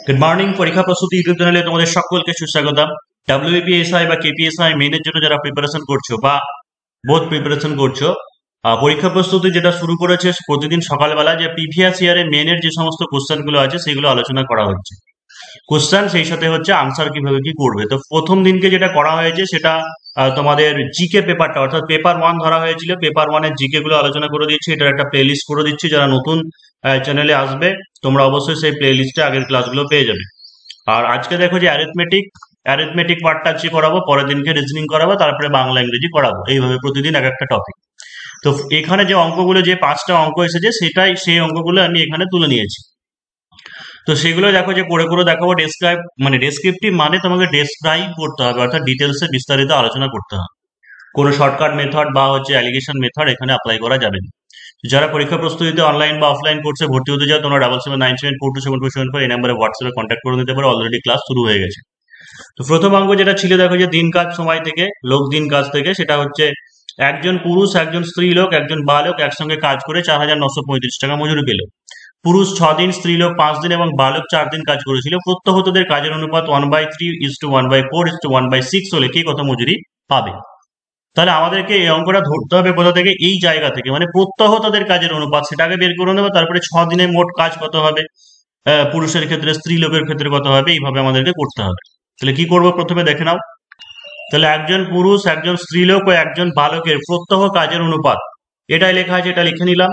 Good morning. পরীক্ষা প্রস্তুতি YouTube চ্যানেলে তোমাদের সকলকে সুস্বাগতম। ডাব্লিউবিপিএসআই বা কেপিএসআই মেইনের জন্য যারা প্রিপারেশন করছো বা বোথ প্রিপারেশন করছো, পরীক্ষা প্রস্তুতি যেটা শুরু করেছে প্রতিদিন সকালবেলা, যে প্রিভিয়াস ইয়ারে মেনের যে সমস্ত কোশ্চেনগুলো আছে সেগুলো আলোচনা করা হচ্ছে। কোশ্চেন সেই সাথে হচ্ছে আনসার কিভাবে কি করবে। তো প্রথম দিনকে যেটা করা হয়েছে সেটা তোমাদের জিকে পেপারটা, অর্থাৎ পেপার ওয়ান ধরা হয়েছিল। পেপার ওয়ানের জিকে গুলো আলোচনা করে দিচ্ছি, এটার একটা প্লে লিস্ট করে দিচ্ছি। যারা নতুন চ্যানেলে আসবে তোমরা অবশ্যই সেই প্লে লিস্টে আগের ক্লাসগুলো পেয়ে যাবে। আর আজকে দেখো যে অ্যারিথমেটিক পার্টটা আজকে করাবো, পরের দিনকে রিজনিং করাবো, তারপরে বাংলা ইংরেজি করাবো, এইভাবে প্রতিদিন এক একটা টপিক। তো এখানে যে অঙ্কগুলো, যে 5টা অঙ্ক এসেছে সেটাই সেই অঙ্কগুলো আমি এখানে তুলে নিয়েছি। তো সেগুলো দেখো যে করে করে দেখাবো। ডেসক্রিপটিভ মানে তোমাকে ডেসক্রাইব করতে হবে, অর্থাৎ ডিটেলসে বিস্তারিত আলোচনা করতে হবে। কোনো শর্টকাট মেথড বা হচ্ছে অ্যালিগেশন মেথড এখানে অ্যাপ্লাই করা যাবে না। যারা পরীক্ষা প্রস্তুতিতে অনলাইন বা অফলাইন কোর্সে ভর্তি হতে চাও, তোমরা 7797427474 এই নাম্বারে হোয়াটসঅ্যাপে কন্ট্যাক্ট করে নিতে পারো। অলরেডি ক্লাস শুরু হয়ে গেছে। তো প্রথম অঙ্ক যেটা ছিল দেখো যে দিন কাজ সময় থেকে, লোক দিন কাজ থেকে, সেটা হচ্ছে একজন পুরুষ, একজন স্ত্রী লোক, একজন বালক একসঙ্গে কাজ করে 4935 টাকা মজুরি পেল। পুরুষ 6 দিন, স্ত্রী লোক 5 দিন এবং বালক 4 দিন কাজ করেছিল। প্রত্যহতদের কাজের অনুপাত 1/3:1/4:1/6 হলে কে কত মজুরি পাবে? তাহলে আমাদেরকে এই অঙ্কটা ধরতে হবে কোথা থেকে? এই জায়গা থেকে, মানে প্রত্যহতদের কাজের অনুপাত সেটাকে বের করে নেবো। তারপরে 6 দিনে মোট কাজ কত হবে, পুরুষের ক্ষেত্রে, স্ত্রী লোকের ক্ষেত্রে কত হবে, এইভাবে আমাদেরকে করতে হবে। তাহলে কি করব, প্রথমে দেখে নাও। তাহলে একজন পুরুষ, একজন স্ত্রী লোক ও একজন বালকের প্রত্যহ কাজের অনুপাত, এটাই লেখা আছে, এটা লিখে নিলাম।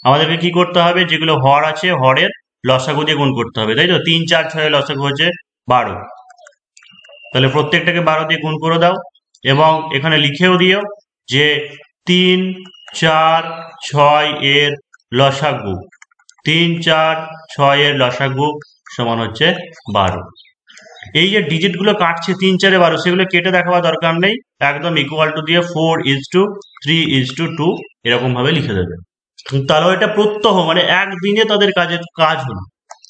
আমাদেরকে কি করতে হবে, যেগুলো হর আছে হরের লসাগু দিয়ে গুণ করতে হবে, তাই তো। 3, 4, 6 লসাগু হচ্ছে 12। তাহলে প্রত্যেকটাকে 12 দিয়ে গুণ করে দাও এবং এখানে লিখেও দিও যে 3, 4, 6 এর লসাগু, 3, 4, 6 এর লসাগু সমান হচ্ছে 12। এই যে ডিজিট গুলো কাটছে 3, 4, 12, সেগুলো কেটে দেখাবার দরকার নেই, একদম ইকুয়াল টু দিয়ে 4:3:2 এরকম ভাবে লিখে দেবে। তাহলে এটা প্রত্যহ মানে একদিনে তাদের কাজ হলো।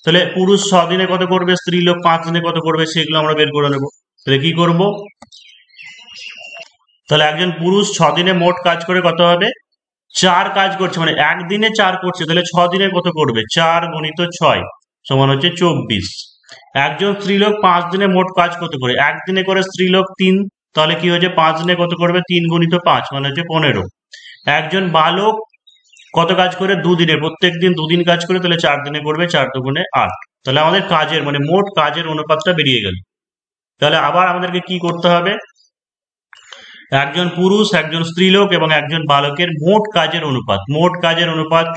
তাহলে পুরুষ 6 দিনে কত করবে, স্ত্রী লোক 5 দিনে কত করবে, সেগুলো আমরা বের করে নেবো। তাহলে কি করব, তাহলে একজন পুরুষ 6 দিনে মোট কাজ করে কত হবে, 4 কাজ করছে, মানে একদিনে 4 করছে, তাহলে 6 দিনে কত করবে, 4x6 সমান হচ্ছে 24। একজন স্ত্রীলোক 5 দিনে মোট কাজ কত করে, একদিনে করে স্ত্রীলোক 3, তাহলে কি হচ্ছে 5 দিনে কত করবে, 3x5 মানে হচ্ছে 15। একজন বালক কত কাজ করে, 2 দিনে, প্রত্যেক দিন 2 দিন কাজ করে, তাহলে 4 দিনে করবে, 4×2=8। তাহলে আমাদের কাজের মানে মোট কাজের অনুপাতটা বেরিয়ে গেল। তাহলে আবার আমাদেরকে কি করতে হবে, একজন পুরুষ, একজন স্ত্রীলোক এবং একজন বালকের মোট কাজের অনুপাত,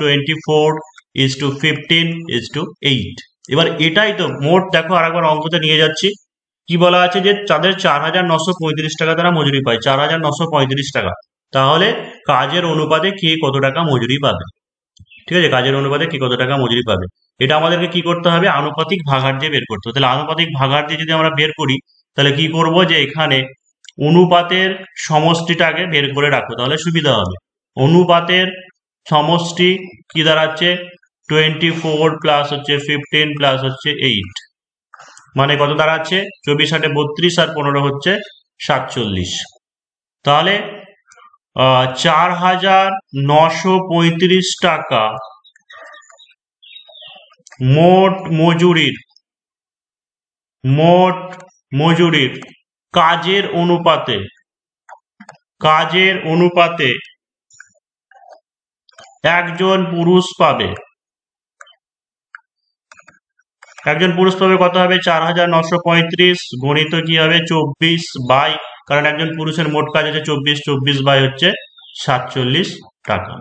24:15:8। এবার এটাই তো মোট। দেখো আরেকবার অঙ্কতে নিয়ে যাচ্ছি, কি বলা আছে যে তাদের 4935 টাকা তারা মজুরি পায়, 4935 টাকা। তাহলে কাজের অনুপাতে কে কত টাকা মজুরি পাবে? ঠিক আছে, কাজের অনুপাতে কে কত টাকা মজুরি পাবে, এটা আমাদেরকে কি করতে হবে, আনুপাতিক ভাগাড় দিয়ে বের করতে হবে। তাহলে আনুপাতিক ভাগাড় দিয়ে যদি আমরা বের করি, তাহলে কি করব, যে এখানে অনুপাতের সমষ্টিটা আগে বের করে রাখো, তাহলে সুবিধা হবে। অনুপাতের সমষ্টি কি দাঁড়াচ্ছে, 24 প্লাস হচ্ছে 15 প্লাস হচ্ছে 8, মানে কত দাঁড়াচ্ছে, 24 8 32 আর 15 হচ্ছে 47। তাহলে 4935 টাকা মোট মজুরির কাজের অনুপাতে একজন পুরুষ পাবে কত হবে, 4935 গণিত কি হবে 24 বাই, কারণ একজন পুরুষের মোট কাজ আছে 24 বাই হচ্ছে 47 টাকা।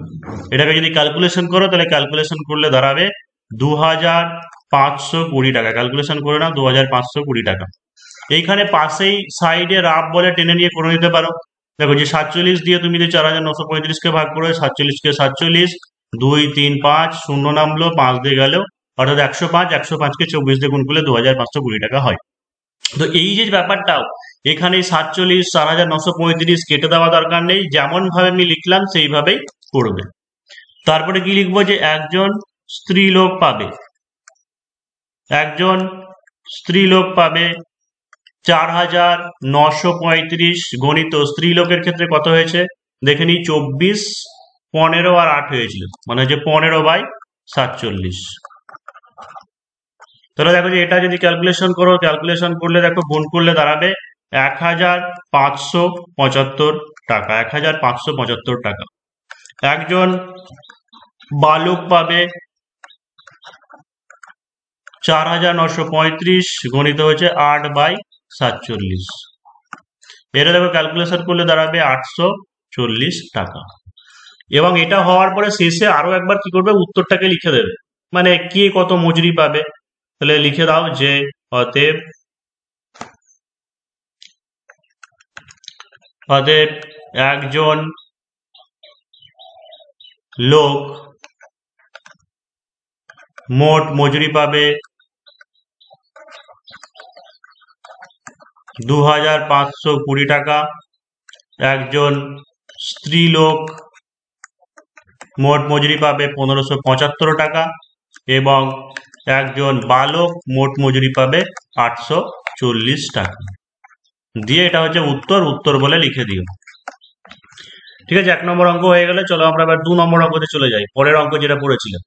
এটাকে যদি ক্যালকুলেশন করো, তাহলে ক্যালকুলেশন করলে দাঁড়াবে 2520 টাকা। ক্যালকুলেশন করে নাও, 2520 টাকা। এইখানে পাশেই সাইডে রাফ বলে টেনে নিয়ে করে নিতে পারো। দেখো যে 47 দিয়ে তুমি যদি 4935 কে ভাগ করো, 47 কে 47, 2, 3, 5, 0 নামলো, 5 দিয়ে গেল, অর্থাৎ 105, 105কে 24 দিয়ে গুণ করলে 2520 টাকা হয়। তো এই যে ব্যাপারটাও এখানে 47, 4935 কেটে দেওয়া দরকার নেই, যেমন ভাবে আমি লিখলাম সেইভাবেই করবে। তারপরে কি লিখবো, যে একজন স্ত্রীলোক পাবে 4935 গণিত স্ত্রীলোকের ক্ষেত্রে কত হয়েছে দেখে নিই, 24, 15 আর 8 হয়েছিল, মানে হচ্ছে 15/47। তাহলে দেখো যে এটা যদি ক্যালকুলেশন করো, ক্যালকুলেশন করলে দেখো গুণ করলে দাঁড়াবে 1575 টাকা। 1575 টাকা। একজন বালক পাবে 4935 গণিত হচ্ছে 8/47। এটা দেখো ক্যালকুলেশন করলে দাঁড়াবে 840 টাকা। এবং এটা হওয়ার পরে শেষে আরো একবার কি করবে, উত্তরটাকে লিখে দেবে, মানে কে কত মজুরি পাবে। তাহলে লিখে দাও যে অতএব একজন লোক মোট মজুরি পাবে 2520 টাকা। একজন স্ত্রী লোক মোট মজুরি পাবে 1575 টাকা এবং একজন বালক মোট মজুরি পাবে 840 টাকা। দিয়ে এটা হচ্ছে উত্তর, উত্তর বলে লিখে দিও। ঠিক আছে, 1 নম্বর অঙ্ক হয়ে গেলে চলো আমরা এবার 2 নম্বর অঙ্কতে চলে যাই। পরের অঙ্ক যেটা পড়েছিলাম,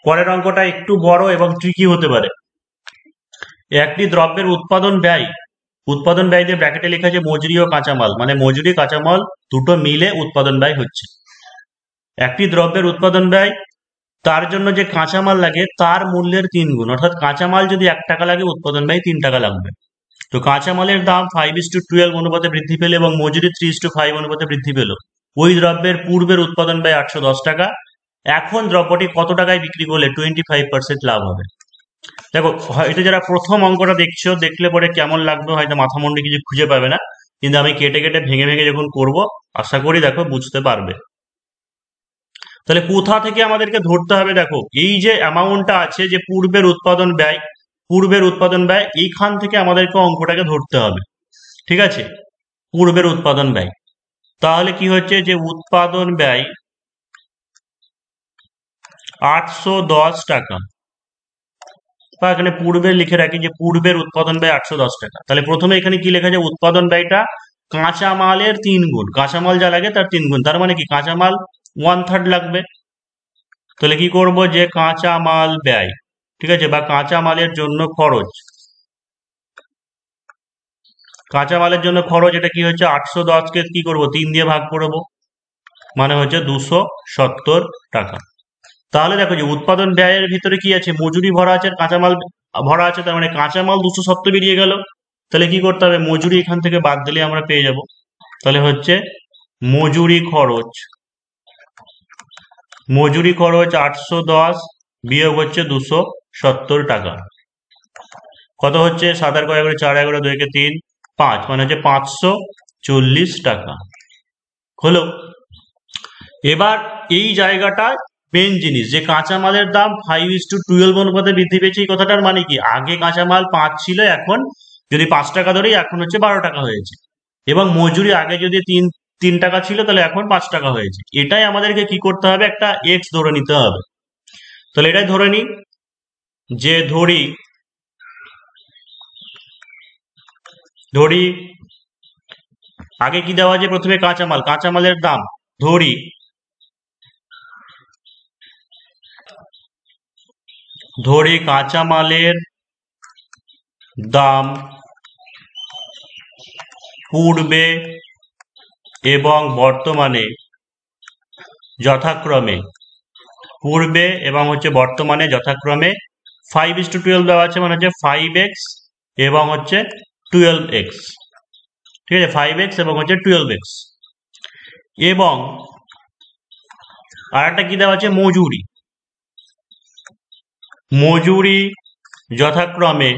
পরের অঙ্কটা একটু বড় এবং ট্রিকি হতে পারে। একটি দ্রব্যের উৎপাদন ব্যয় দিয়ে ব্র্যাকেটে লেখা আছে মজুরি ও কাঁচামাল, মানে মজুরি কাঁচামাল দুটো মিলে উৎপাদন ব্যয় হচ্ছে। একটি দ্রব্যের উৎপাদন ব্যয়, তার জন্য যে কাঁচামাল লাগে তার মূল্যের 3 গুণ, অর্থাৎ কাঁচামাল যদি 1 টাকা লাগে উৎপাদন ব্যয় 3 টাকা লাগবে। তো কাঁচামালের দাম 5:12 অনুপাতে বৃদ্ধি পেলে এবং মজুরি 3:5 অনুপাতে বৃদ্ধি পেল। ওই দ্রব্যের পূর্বের উৎপাদন ব্যয় 810 টাকা। এখন দ্রব্যটি কত টাকায় বিক্রি করলে 25% লাভ হবে। দেখো এটা যারা প্রথম অঙ্কটা দেখছো, দেখলে পরে কেমন লাগবে হয়তো মাথা মুন্ডে কিছু খুঁজে পাবে না, কিন্তু আমি কেটে কেটে ভেঙে ভেঙে যখন করব আশা করি দেখো বুঝতে পারবে। তাহলে কোথা থেকে আমাদেরকে ধরতে হবে, দেখো এই যে অ্যামাউন্টটা আছে যে পূর্বের উৎপাদন ব্যয়, এইখান থেকে আমাদেরকে অঙ্কটাকে ধরতে হবে। ঠিক আছে, পূর্বের উৎপাদন ব্যয়। তাহলে কি হচ্ছে যে উৎপাদন ব্যয় 810 টাকা, বা এখানে পূর্বে লিখে রাখি যে পূর্বের উৎপাদন ব্যয় 810 টাকা। তাহলে প্রথমে এখানে কি লেখা আছে, উৎপাদন ব্যয়টা কাঁচামালের 3 গুণ, কাঁচামাল যা লাগে তার 3 গুণ, তার মানে কি কাঁচামাল 1/3 লাগবে। তাহলে কি করব যে কাঁচামাল ব্যয়, ঠিক আছে, বা কাঁচামালের জন্য খরচ, কাঁচামালের জন্য খরচ এটা কি হচ্ছে 810 কে কি করব 3 দিয়ে ভাগ করব, মানে হচ্ছে 270 টাকা। তাহলে দেখো যে উৎপাদন ব্যয়ের ভিতরে কি আছে, মজুরি ভরা আছে, কাঁচামাল ভরা আছে, তার মানে কাঁচামাল 270 বেরিয়ে গেল। তাহলে কি করতে হবে, মজুরি এখান থেকে বাদ দিলে আমরা পেয়ে যাব। তাহলে হচ্ছে মজুরি খরচ 810 বিয়োগ হচ্ছে 270 টাকা, কত হচ্ছে 7 আর 4 11 2 কে 3 5, মানে হচ্ছে 540 টাকা হলো। এবার এই জায়গাটা মেন জিনিস, যে কাঁচামালের দাম 5:12 অনুপাতে বৃদ্ধি পেয়েছে। এই কথাটার মানে কি, আগে কাঁচামাল 5 ছিল, এখন যদি 5 টাকা ধরি এখন হচ্ছে 12 টাকা হয়েছে। এবং মজুরি আগে যদি 3 টাকা ছিল তাহলে এখন 5 টাকা হয়েছে। এটাই আমাদেরকে কি করতে হবে, একটা এক্স ধরে নিতে হবে। তাহলে এটাই ধরে নিই যে ধরি আগে কি দেওয়া আছে, প্রথমে কাঁচামালের দাম ধরি কাঁচামালের দাম পূর্বে এবং বর্তমানে যথাক্রমে, পূর্বে এবং হচ্ছে বর্তমানে যথাক্রমে 5:12 দেওয়া আছে, মানে হচ্ছে 5x এবং হচ্ছে 12x। ঠিক আছে, 5x এবং হচ্ছে 12x। এবং আর একটা কি দেওয়া আছে, মজুরি যথাক্রমে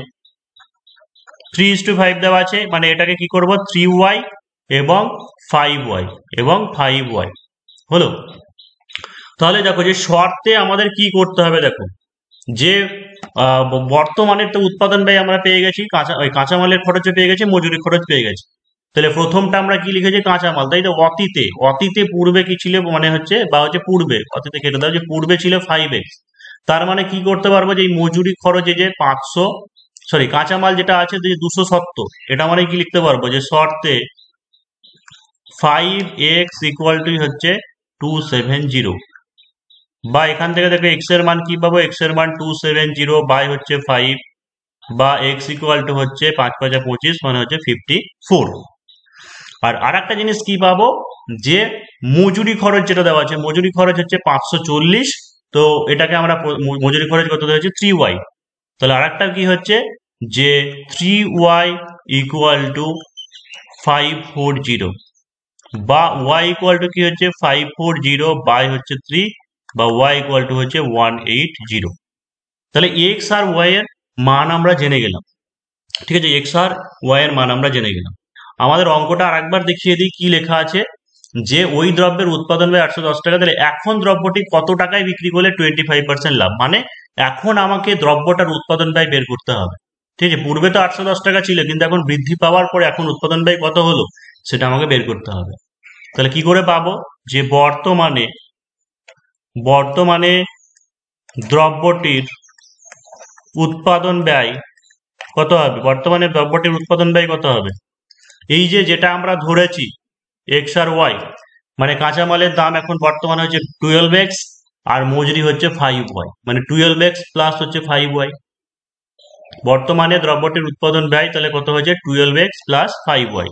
3:5 দেওয়া আছে, মানে এটাকে কি করব 3y এবং 5y হলো। তাহলে দেখো যে শর্তে আমাদের কি করতে হবে, দেখো যে বর্তমানের তো উৎপাদন ব্যয় আমরা পেয়ে গেছি, কাঁচামালের খরচও পেয়ে গেছি, মজুরি খরচ পেয়ে গেছি। তাহলে প্রথমটা আমরা কি লিখেছি, কাঁচামাল, তাই তো। অতীতে পূর্বে কি ছিল, মানে হচ্ছে বা হচ্ছে পূর্বে, অতীতে কেটে দাও, যে পূর্বে ছিল 5x। তার মানে কি করতে পারবো, যে এই মজুরি খরচ যে কাঁচামাল যেটা আছে যে 270, এটা মানে কি লিখতে পারবো, যে শর্তে 5x ইকুয়াল টু হচ্ছে 270, বা এখান থেকে দেখো এক্স এর মান কি পাবো, এক্স এর মান 270 বাই হচ্ছে 5, বা এক্স ইকুয়াল টু হচ্ছে 5 5 25 মানে হচ্ছে 54। আর আরেকটা জিনিস কি পাবো, যে মজুরি খরচ যেটা দেওয়া আছে, মজুরি খরচ হচ্ছে 540। তো এটাকে আমরা মজুরি খরচ কত দেওয়া হচ্ছে 3y। তাহলে আরেকটা কি হচ্ছে যে 3y ইকুয়াল টু 540, বা y ইকুয়াল টু কি হচ্ছে 540 বাই হচ্ছে 3, বা y ইকুয়াল টু হচ্ছে 180। তাহলে এক্স আর ওয়াই এর মান আমরা জেনে গেলাম। ঠিক আছে, এক্স আর ওয়াই এর মান আমরা জেনে গেলাম। আমাদের অঙ্কটা আরেকবার দেখিয়ে দিই কি লেখা আছে, যে ওই দ্রব্যের উৎপাদন ব্যয় 810 টাকা, তাহলে এখন দ্রব্যটি কত টাকায় বিক্রি করলে 25% লাভ, মানে এখন আমাকে দ্রব্যটার উৎপাদন ব্যয় বের করতে হবে। ঠিক আছে, পূর্বে তো 810 টাকা ছিল, কিন্তু এখন বৃদ্ধি পাওয়ার পরে এখন উৎপাদন ব্যয় কত হলো সেটা আমাকে বের করতে হবে। তাহলে কি করে পাবো, যে বর্তমানে বর্তমানে দ্রব্যটির উৎপাদন ব্যয় কত হবে, বর্তমানে দ্রব্যটির উৎপাদন ব্যয় কত হবে, এই যে যেটা আমরা ধরেছি এক্স আর ওয়াই, মানে কাঁচামালের দাম এখন বর্তমানে হচ্ছে 12x, আর মজুরি হচ্ছে 5y, মানে 12x প্লাস হচ্ছে 5y। বর্তমানে দ্রব্যটির উৎপাদন ব্যয় তাহলে কত হচ্ছে 12x প্লাস 5y।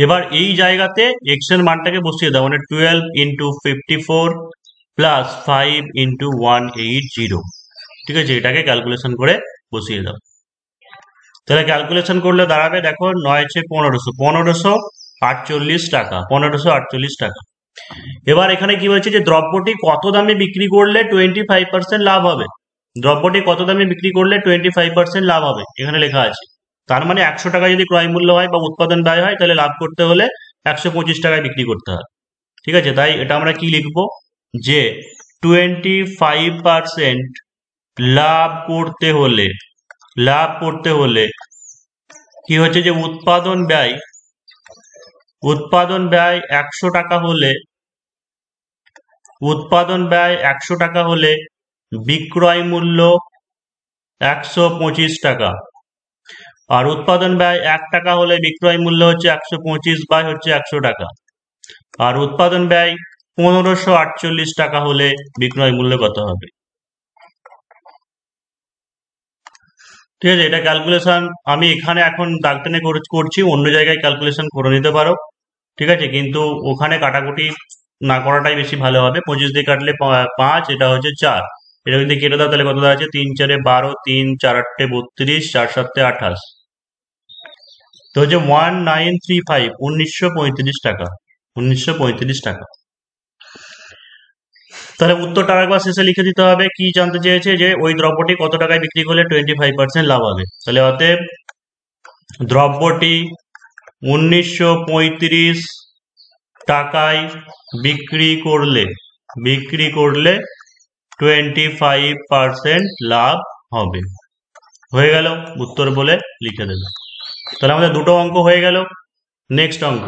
এবার এই জায়গাতে এক্স এর মানটাকে বসিয়ে দাও, মানে 12 ইন্টু 54 প্লাস 5 ইন্টু 180। ঠিক আছে, এটাকে ক্যালকুলেশন করে বসিয়ে দাও। তাহলে ক্যালকুলেশন করলে দাঁড়াবে, দেখো 9×1548 টাকা, 1548 টাকা। এবার এখানে কি বলছে, যে দ্রব্যটি কত দামে বিক্রি করলে 25% লাভ হবে, দ্রব্যটি কত দামে বিক্রি করলে 25% লাভ হবে এখানে লেখা আছে। তার মানে 100 টাকা যদি ক্রয় মূল্য হয় বা উৎপাদন ব্যয় হয়, তাহলে লাভ করতে হলে 125 টাকায় বিক্রি করতে হবে। ঠিক আছে, তাই এটা আমরা কি লিখবো, যে 25% লাভ করতে হলে কি হচ্ছে, যে উৎপাদন ব্যয় 100 টাকা হলে, বিক্রয় মূল্য 125 টাকা, আর উৎপাদন ব্যয় 1 টাকা হলে বিক্রয় মূল্য হচ্ছে 125 বাই হচ্ছে 100 টাকা, আর উৎপাদন ব্যয় 1548 টাকা হলে বিক্রয় মূল্য কত হবে। ঠিক আছে, এটা ক্যালকুলেশন আমি এখানে এখন দাগ টেনে করছি, অন্য জায়গায় ক্যালকুলেশন করে নিতে পারো। ঠিক আছে, কিন্তু ওখানে কাটাকুটি না করাটাই বেশি ভালো হবে। 25 দিয়ে কাটলে 5, এটা হচ্ছে 4, এটা যদি কেটে দাও তাহলে কত দাঁড়াচ্ছে, 3 4 12, 3 4 8 32, 4 7 28, তো হচ্ছে 1935, 1935 টাকা, 1935 টাকা। তাহলে উত্তরটা আরেকবার শেষে লিখে দিতে হবে, কি জানতে চেয়েছে, যে ওই দ্রব্যটি কত টাকায় বিক্রি করলে 25% লাভ হবে। তাহলে অতএব দ্রব্যটি 1935 টাকায় বিক্রি করলে 25% লাভ হবে। হয়ে গেল, উত্তর বলে লিখে দেবে। তাহলে আমাদের দুটো অঙ্ক হয়ে গেল। নেক্সট অঙ্ক,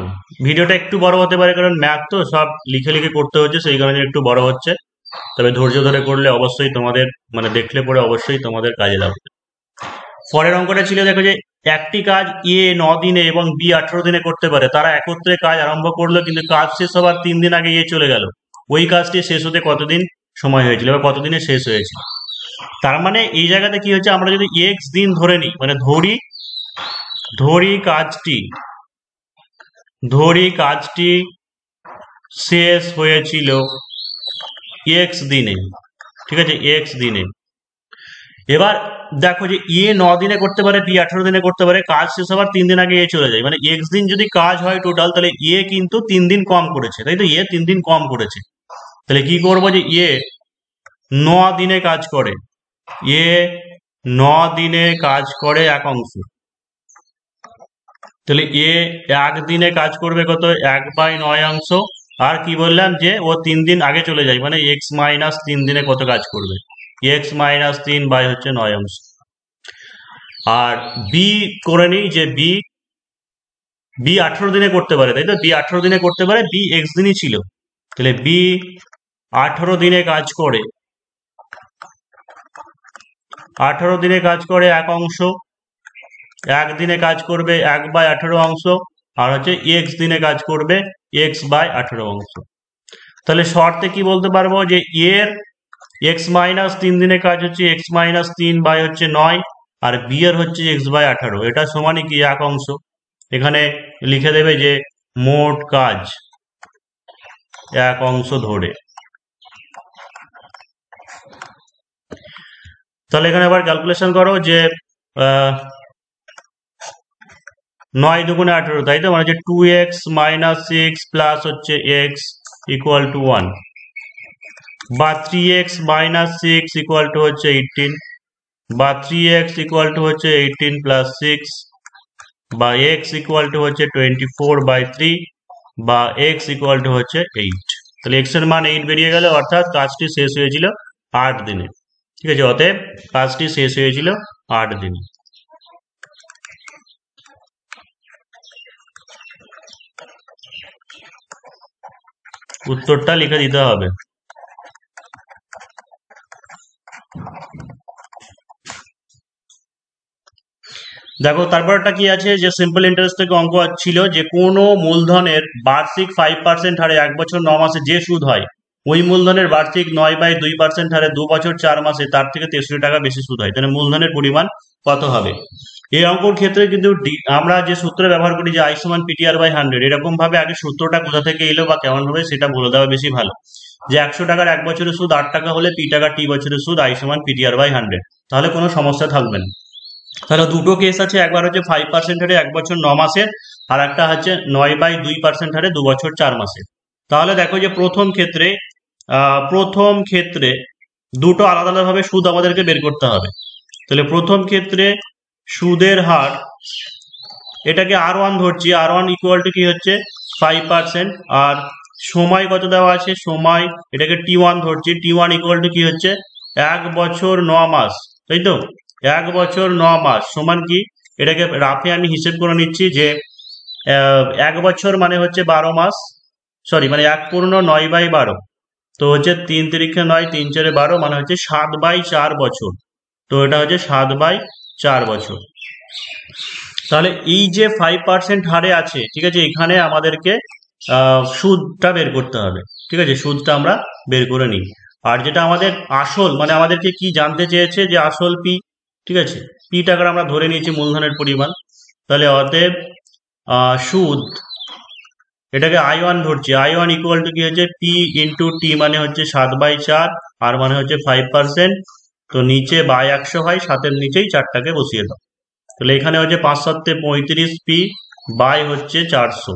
ভিডিওটা একটু বড় হতে পারে কারণ ম্যাথ তো সব লিখে লিখে করতে হচ্ছে, সেই কারণে একটু বড় হচ্ছে। তবে ধৈর্য ধরে করলে অবশ্যই তোমাদের, মানে দেখলে পরে অবশ্যই তোমাদের কাজে লাগবে। পরের অঙ্কটা ছিল, দেখো যে একটি কাজ এ 9 দিনে এবং বি 18 দিনে করতে পারে, তারা একত্রে কাজ আরম্ভ করলো, কিন্তু কাজ শেষ হবার 3 দিন আগে এ চলে গেল। ওই কাজটি শেষ হতে কতদিন সময় হয়েছিল বা কতদিনে শেষ হয়েছিল। তার মানে এই জায়গাতে কি হচ্ছে, আমরা যদি এক্স দিন ধরে নিই, মানে ধরি কাজটি শেষ হয়েছিল এক্স দিনে। ঠিক আছে, এক্স দিনে। এবার দেখো যে এ 9 দিনে করতে পারে, বি 18 দিনে করতে পারে, কাজ শেষ হবার 3 দিন আগে এ চলে যায়, মানে এক্স দিন যদি কাজ হয় টোটাল, তাহলে এ কিন্তু 3 দিন কম করেছে, তাই তো, এ 3 দিন কম করেছে। তাহলে কি করবো, যে এ 9 দিনে কাজ করে, এ 9 দিনে কাজ করে এক অংশ, তাহলে এ 1 দিনে কাজ করবে কত, 1/9 অংশ। আর কি বললাম, যে ও 3 দিন আগে চলে যায়, মানে এক্স মাইনাস 3 দিনে কত কাজ করবে, এক্স মাইনাস 3 বাই হচ্ছে 9 অংশ। আর বি করে নিই, যে বি 18 দিনে করতে পারে, তাই তো, বি 18 দিনে করতে পারে, বি এক্স দিনই ছিল, তাহলে বি 18 দিনে কাজ করে, 18 দিনে কাজ করে এক অংশ, 1 দিনে কাজ করবে 1/18 অংশ, আর হচ্ছে এক্স দিনে কাজ করবে এক্স বাই 18 অংশ। তাহলে শর্তে কি বলতে পারবো যে এর এক্স মাইনাস 3 দিনের কাজ হচ্ছে এক্স মাইনাস 3 বাই হচ্ছে 9, আর বি এর হচ্ছে এক্স বাই 18, এটা সমানই কি এক অংশ। এখানে লিখে দেবে যে মোট কাজ এক অংশ ধরে। তাহলে এখানে আবার ক্যালকুলেশন করো যে 9 দুগুণে 18, তাই তো, মানে হচ্ছে 2x মাইনাস 6 প্লাস হচ্ছে x ইকুয়াল টু 1, বা 3x মাইনাস 6 ইকুয়াল টু হচ্ছে 18, বা 3x ইকুয়াল টু হচ্ছে 18 প্লাস 6, বা x ইকুয়াল টু হচ্ছে 24/3, বা x ইকুয়াল টু হচ্ছে 8। তাহলে x এর মান 8 বেরিয়ে গেল, অর্থাৎ কাজটি শেষ হয়েছিল 8 দিনে। ঠিক আছে, অতএব কাজটি শেষ হয়েছিল 8 দিনে। উত্তরটা লিখে দিতে হবে। দেখো তারপরটা কি আছে, যে সিম্পল ইন্টারেস্ট থেকে অঙ্ক ছিল যে কোনো মূলধনের বার্ষিক 5% হারে 1 বছর 9 মাসে যে সুদ হয়, ওই মূলধনের বার্ষিক 9/2% হারে 2 বছর 4 মাসে তার থেকে 63 টাকা বেশি সুদ হয়, তাহলে মূলধনের পরিমাণ কত হবে। এই অঙ্কর ক্ষেত্রে কিন্তু আমরা যে সূত্র ব্যবহার করি যে I সমান PTR/100, এরকম ভাবে আগে সূত্রটা কোথা থেকে এলো বা কেমন ভাবে সেটা বলে দেওয়া বেশি ভালো। যে 100 টাকার 1 বছরের সুদ 8 টাকা হলে P টাকা T বছরের সুদ I সমান PTR/100, তাহলে কোনো সমস্যা থাকবে না। তাহলে দুটো কেস আছে, একবার হচ্ছে 5% হারে 1 বছর 9 মাসের, আর একটা হচ্ছে 9/2% হারে 2 বছর 4 মাসের। তাহলে দেখো যে প্রথম ক্ষেত্রে দুটো আলাদা আলাদা ভাবে সুদ আমাদেরকে বের করতে হবে। তাহলে প্রথম ক্ষেত্রে সুদের হার, এটাকে R1 ধরছি, R1 ইকুয়াল টু কি হচ্ছে 5%, আর সময় কত দেওয়া আছে, সময় এটাকে T1 ধরছি, T1 ইকুয়াল টু কি হচ্ছে 1 বছর 9 মাস, তাই তো। 1 বছর 9 মাস সমান কি, এটাকে রাফে আমি হিসেব করে নিচ্ছি যে 1 বছর মানে হচ্ছে 12 মাস, সরি মানে 1 পূর্ণ 9/12, তো হচ্ছে 3 তিরিখে 9, 3 4 12, মানে হচ্ছে 7/4 বছর, তো এটা হচ্ছে 7/4 বছর। তাহলে এই যে 5% হারে আছে, ঠিক আছে, এখানে আমাদেরকে সুদটা বের করতে হবে। ঠিক আছে, সুদটা আমরা বের করে নিই। আর যেটা আমাদের আসল, মানে আমাদেরকে কি জানতে চেয়েছে যে আসল পি, ঠিক আছে, পি টাকার আমরা ধরে নিয়েছি মূলধনের পরিমাণ। তাহলে অতএব সুদ, এটাকে I1 ধরছি, I1 ইকুয়াল টু কি হচ্ছে পি ইন্টু টি, মানে হচ্ছে 7/4, আর মানে হচ্ছে 5%, তো নিচে বাই 100 হয়, 7-এর নিচেই 4টাকে বসিয়ে দাও। তাহলে এখানে হচ্ছে 5 7 35 পি বাই হচ্ছে 400।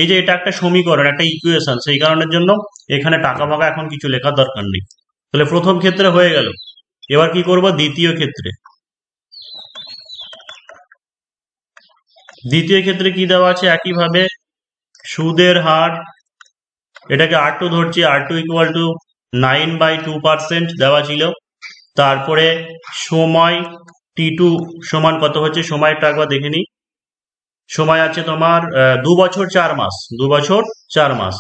এই যে এটা একটা সমীকরণ, একটা ইকুয়েশন, সেই কারণের জন্য এখানে টাকা ফাঁকা এখন কিছু লেখার দরকার নেই। তাহলে প্রথম ক্ষেত্রে হয়ে গেল। এবার কি করব, দ্বিতীয় ক্ষেত্রে। দ্বিতীয় ক্ষেত্রে কি দেওয়া আছে, একইভাবে সুদের হার, এটাকে R2 ধরছি, R2 ইকুয়াল টু 9/2% দেওয়া ছিল। তারপরে সময় T2 সমান কত হচ্ছে, সময়টা একবার দেখে নিই। সময় আছে তোমার 2 বছর 4 মাস, 2 বছর 4 মাস,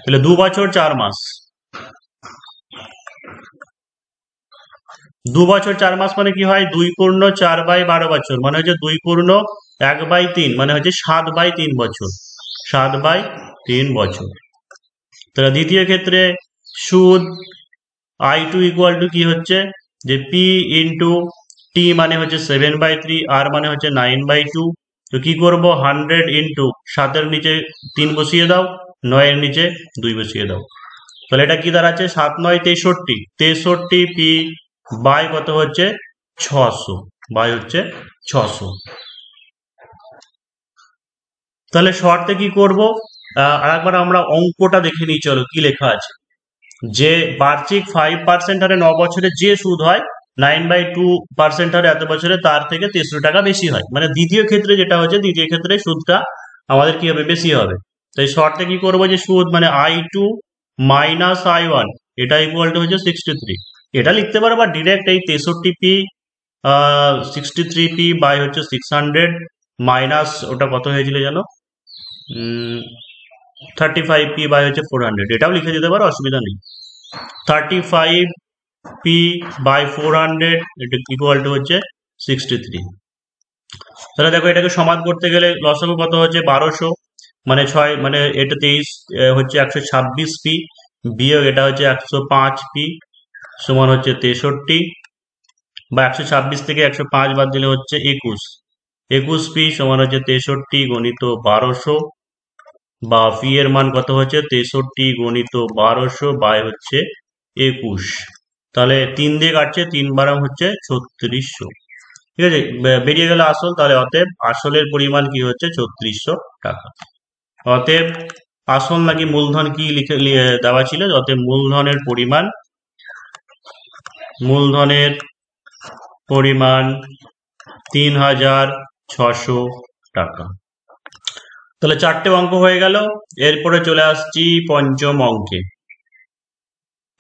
তাহলে 2 বছর 4 মাস, 2 বছর 4 মাস মানে কি হয়, 2 পূর্ণ 4/12 বছর, মানে হচ্ছে 2 পূর্ণ 1/3, মানে হচ্ছে 7/3 বছর, 7/3 বছর। তাহলে দ্বিতীয় ক্ষেত্রে সুদ I2 ইকুয়াল টু কি হচ্ছে, যে পি ইন্টু টি, মানে হচ্ছে 7/3, আর মানে হচ্ছে 9/2, তো কি করব, 100 ইন্টু 7-এর নিচে 3 বসিয়ে দাও, 9-এর নিচে 2 বসিয়ে দাও। তাহলে এটা কি দাঁড়াচ্ছে, 7 9 63, 63 পি বাই কত হচ্ছে 600, বাই হচ্ছে 600। তাহলে শর্তে কি করব, আর একবার আমরা অঙ্কটা দেখে নিই, চলো কি লেখা আছে। যে বার্ষিক 5% হারে 9 বছরে যে সুদ হয়, 9/2% হারে এত বছরে তার থেকে 63 টাকা বেশি হয়, মানে দ্বিতীয় ক্ষেত্রে যেটা হচ্ছে, দ্বিতীয় ক্ষেত্রে সুদটা আমাদের কি হবে, বেশি হবে। তাই শর্তে কি করবো, যে সুদ মানে I2 মাইনাস I1, এটা ইকুয়াল টু হচ্ছে 63, এটা লিখতে পারো, বা ডিরেক্ট এই 63 পি 63 পি বাই হচ্ছে 600 মাইনাস ওটা কত হয়েছিল জানো, 35 পি বাই হচ্ছে 400, এটাও লিখে দিতে পারো, অসুবিধা নেই। 35 পি বাই 400, এটা ইকুয়াল টু হচ্ছে 63। তাহলে দেখো এটাকে সমান করতে গেলে লসাগু কত হচ্ছে 1200, মানে 6 মানে এটা 23 হচ্ছে 126 পি, বিয়োগ এটা হচ্ছে 105 পি সমান হচ্ছে 63, বা 126 থেকে 105 বাদ দিলে হচ্ছে 21 পি সমান হচ্ছে 63 গণিত 1200, বা পি এর মান কত হচ্ছে 63 গণিত 1200 বাই হচ্ছে 21। তাহলে 3 দিয়ে কাটছে, 3 বারাম হচ্ছে 3600। ঠিক আছে, বেরিয়ে গেল আসল। তাহলে অতএব আসলের পরিমাণ কি হচ্ছে 3600 টাকা। অতএব আসল নাকি মূলধন কি লিখে দেওয়া ছিল, অতএব মূলধনের পরিমাণ 3600 টাকা। তাহলে 4টে অঙ্ক হয়ে গেল। এরপরে চলে আসছি পঞ্চম অঙ্কে।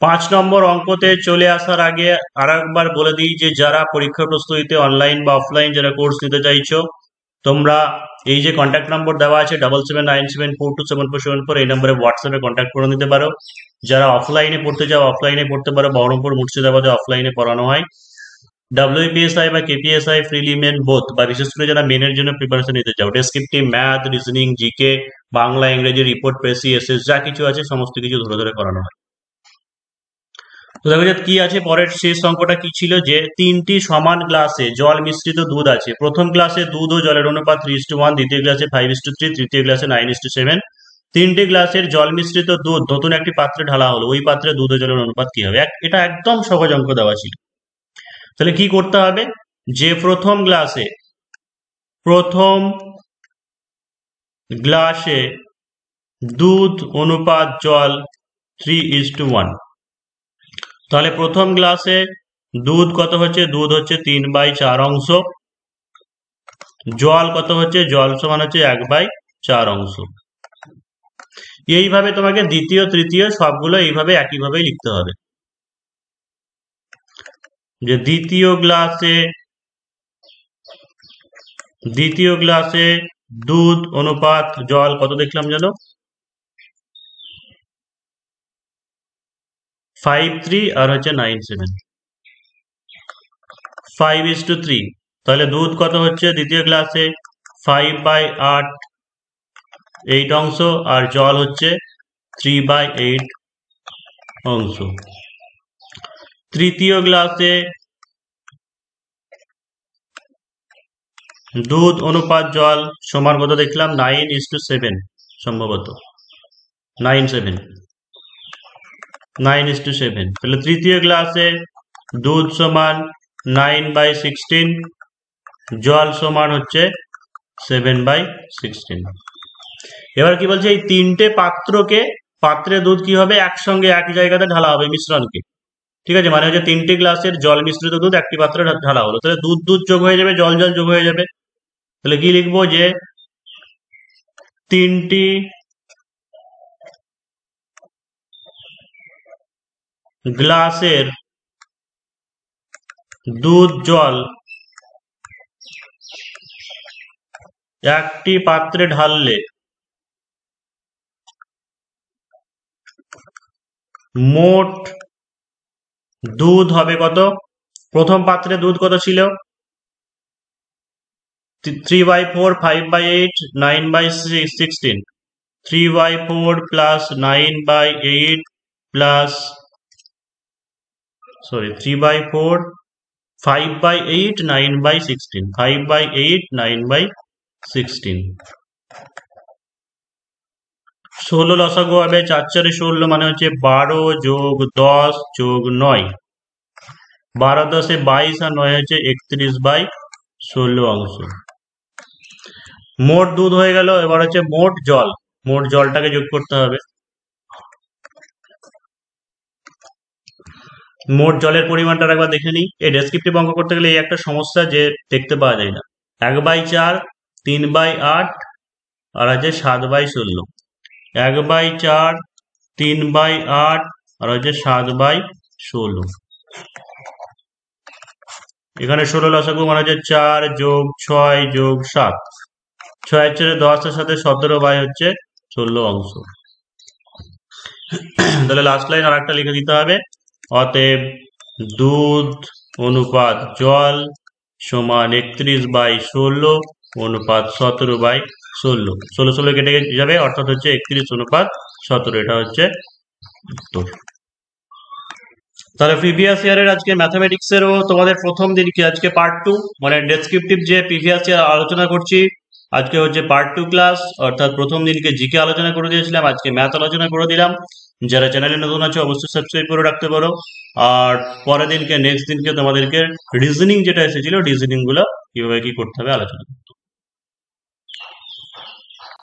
5 নম্বর অঙ্কতে চলে আসার আগে আর একবার বলে দিই যে যারা পরীক্ষা প্রস্তুতিতে অনলাইন বা অফলাইন যারা কোর্স নিতে চাইছো, তোমরা এই যে কন্ট্যাক্ট নম্বর দেওয়া আছে 7797427474, এই নম্বরে হোয়াটসঅ্যাপে কন্ট্যাক্ট করে নিতে পারো। যারা অফলাইনে পড়তে চাও অফলাইনে পড়তে পারো, বহরমপুর মুর্শিদাবাদে অফলাইনে পড়ানো হয়। WPSI বা KPSI প্রিলিমিন বোথ, বা বিশেষ করে যারা মেনের জন্য প্রিপারেশন নিতে চাও, descriptive, math, reasoning, GK, Bangla, ইংরেজি, রিপোর্ট, প্রেসি, এসএস যা কিছু আছে সমস্ত কিছু ধরে ধরে করানো হয়। তো দেখো যে কি আছে, পরের শেষ অঙ্কটা কি ছিল, যে 3টি সমান গ্লাসে জল মিশ্রিত দুধ আছে। প্রথম গ্লাসে দুধ ও জলের অনুপাত 3:1, দ্বিতীয় গ্লাসে 5:3, তৃতীয় গ্লাসে 9:7। 3টি গ্লাসের জল মিশ্রিত দুধ নতুন একটি পাত্রে ঢালা হলো, ওই পাত্রে দুধ ও জলের অনুপাত কি হবে? এটা একদম সহজ অঙ্ক দেওয়া ছিল। তাহলে কি করতে হবে, যে প্রথম গ্লাসে দুধ অনুপাত জল 3:1। তাহলে প্রথম গ্লাসে দুধ কত হচ্ছে, দুধ হচ্ছে 3/4 অংশ, জল কত হচ্ছে, জল সমান হচ্ছে 1/4 অংশ। এইভাবে তোমাকে দ্বিতীয় তৃতীয় সবগুলো এইভাবে একইভাবেই লিখতে হবে। যে দ্বিতীয় গ্লাসে দুধ অনুপাত জল কত দেখলাম জানো, 5:3 আর হচ্ছে 9:7, 5:3। তাহলে দুধ কত হচ্ছে দ্বিতীয় গ্লাসে 5/8 8 অংশ, আর জল হচ্ছে 3/8 অংশ। তৃতীয় গ্লাসে দুধ অনুপাত জল সমান কত দেখলাম 9:7, সম্ভবত 9:7। তাহলে তৃতীয় গ্লাসে দুধ সমান 9/16, জল সমান হচ্ছে 7/16। এবার কি বলছে, এই 3টে পাত্রে দুধ কি হবে, একসঙ্গে এক জায়গাতে ঢালা হবে মিশ্রণকে। ঠিক আছে, মানে হচ্ছে 3টে গ্লাসের জল মিশ্রিত দুধ একটি পাত্রে ঢালা হলো। তাহলে দুধ দুধ যোগ হয়ে যাবে, জল জল যোগ হয়ে যাবে। তাহলে কি লিখবো, যে 3টি গ্লাসের দুধ জল একটি পাত্রে ঢাললে মোট দুধ হবে কত? প্রথম পাত্রে দুধ কত ছিল, 3/4, 5/8, 9/16। 3/4 প্লাস 9/8 প্লাস 3/4, 5/8, 9/16, 5/8, 9/16। 16 লসাগু হবে, 4×4 16, মানে হচ্ছে 12 যোগ 10 যোগ 9, 12 10 22, আর 9 হচ্ছে 31/16 অংশ। মোট দুধ হয়ে গেল। এবার হচ্ছে মোট জলটাকে যোগ করতে হবে। মোট জলের পরিমাণটা একবার দেখে নিই। এই ডেসক্রিপটিভ অঙ্ক করতে গেলে এই একটা সমস্যা, যে দেখতে পাওয়া যায় না। 1/4, 3/8 আর আছে 7/16। 1/4, 3/8 আর হচ্ছে 7/16। এখানে 16 লসাগু, মানে হচ্ছে 4 যোগ 6 যোগ 7, 6 10 এর সাথে 17 হচ্ছে 16 অংশ। তাহলে লাস্ট লাইন আর একটা লিখে দিতে হবে, অতএব দুধ অনুপাত জল সমান 31/16 অনুপাত 17/16। 16 16 16 কেটে যাবে, অর্থাৎ হচ্ছে 31:17। এটা হচ্ছে উত্তর। তাহলে প্রিভিয়াস ইয়ারের আজকে ম্যাথামেটিক্স এরও তোমাদের প্রথম দিন কি আজকে পার্ট 2, মানে ডেসক্রিপটিভ যে প্রিভিয়াস ইয়ার আলোচনা করছি, আজকে হচ্ছে পার্ট 2 ক্লাস, অর্থাৎ প্রথম দিনকে জিকে আলোচনা করে দিয়েছিলাম, আজকে ম্যাথ আলোচনা করে দিলাম। যারা চ্যানেলে নতুন আছে অবশ্যই সাবস্ক্রাইব করে রাখতে পারো। আর পরের দিনকে নেক্সট দিনকে তোমাদেরকে রিজনিং যেটা এসেছিল রিজনিং গুলো কিভাবে কি করতে হবে আলোচনা করবো।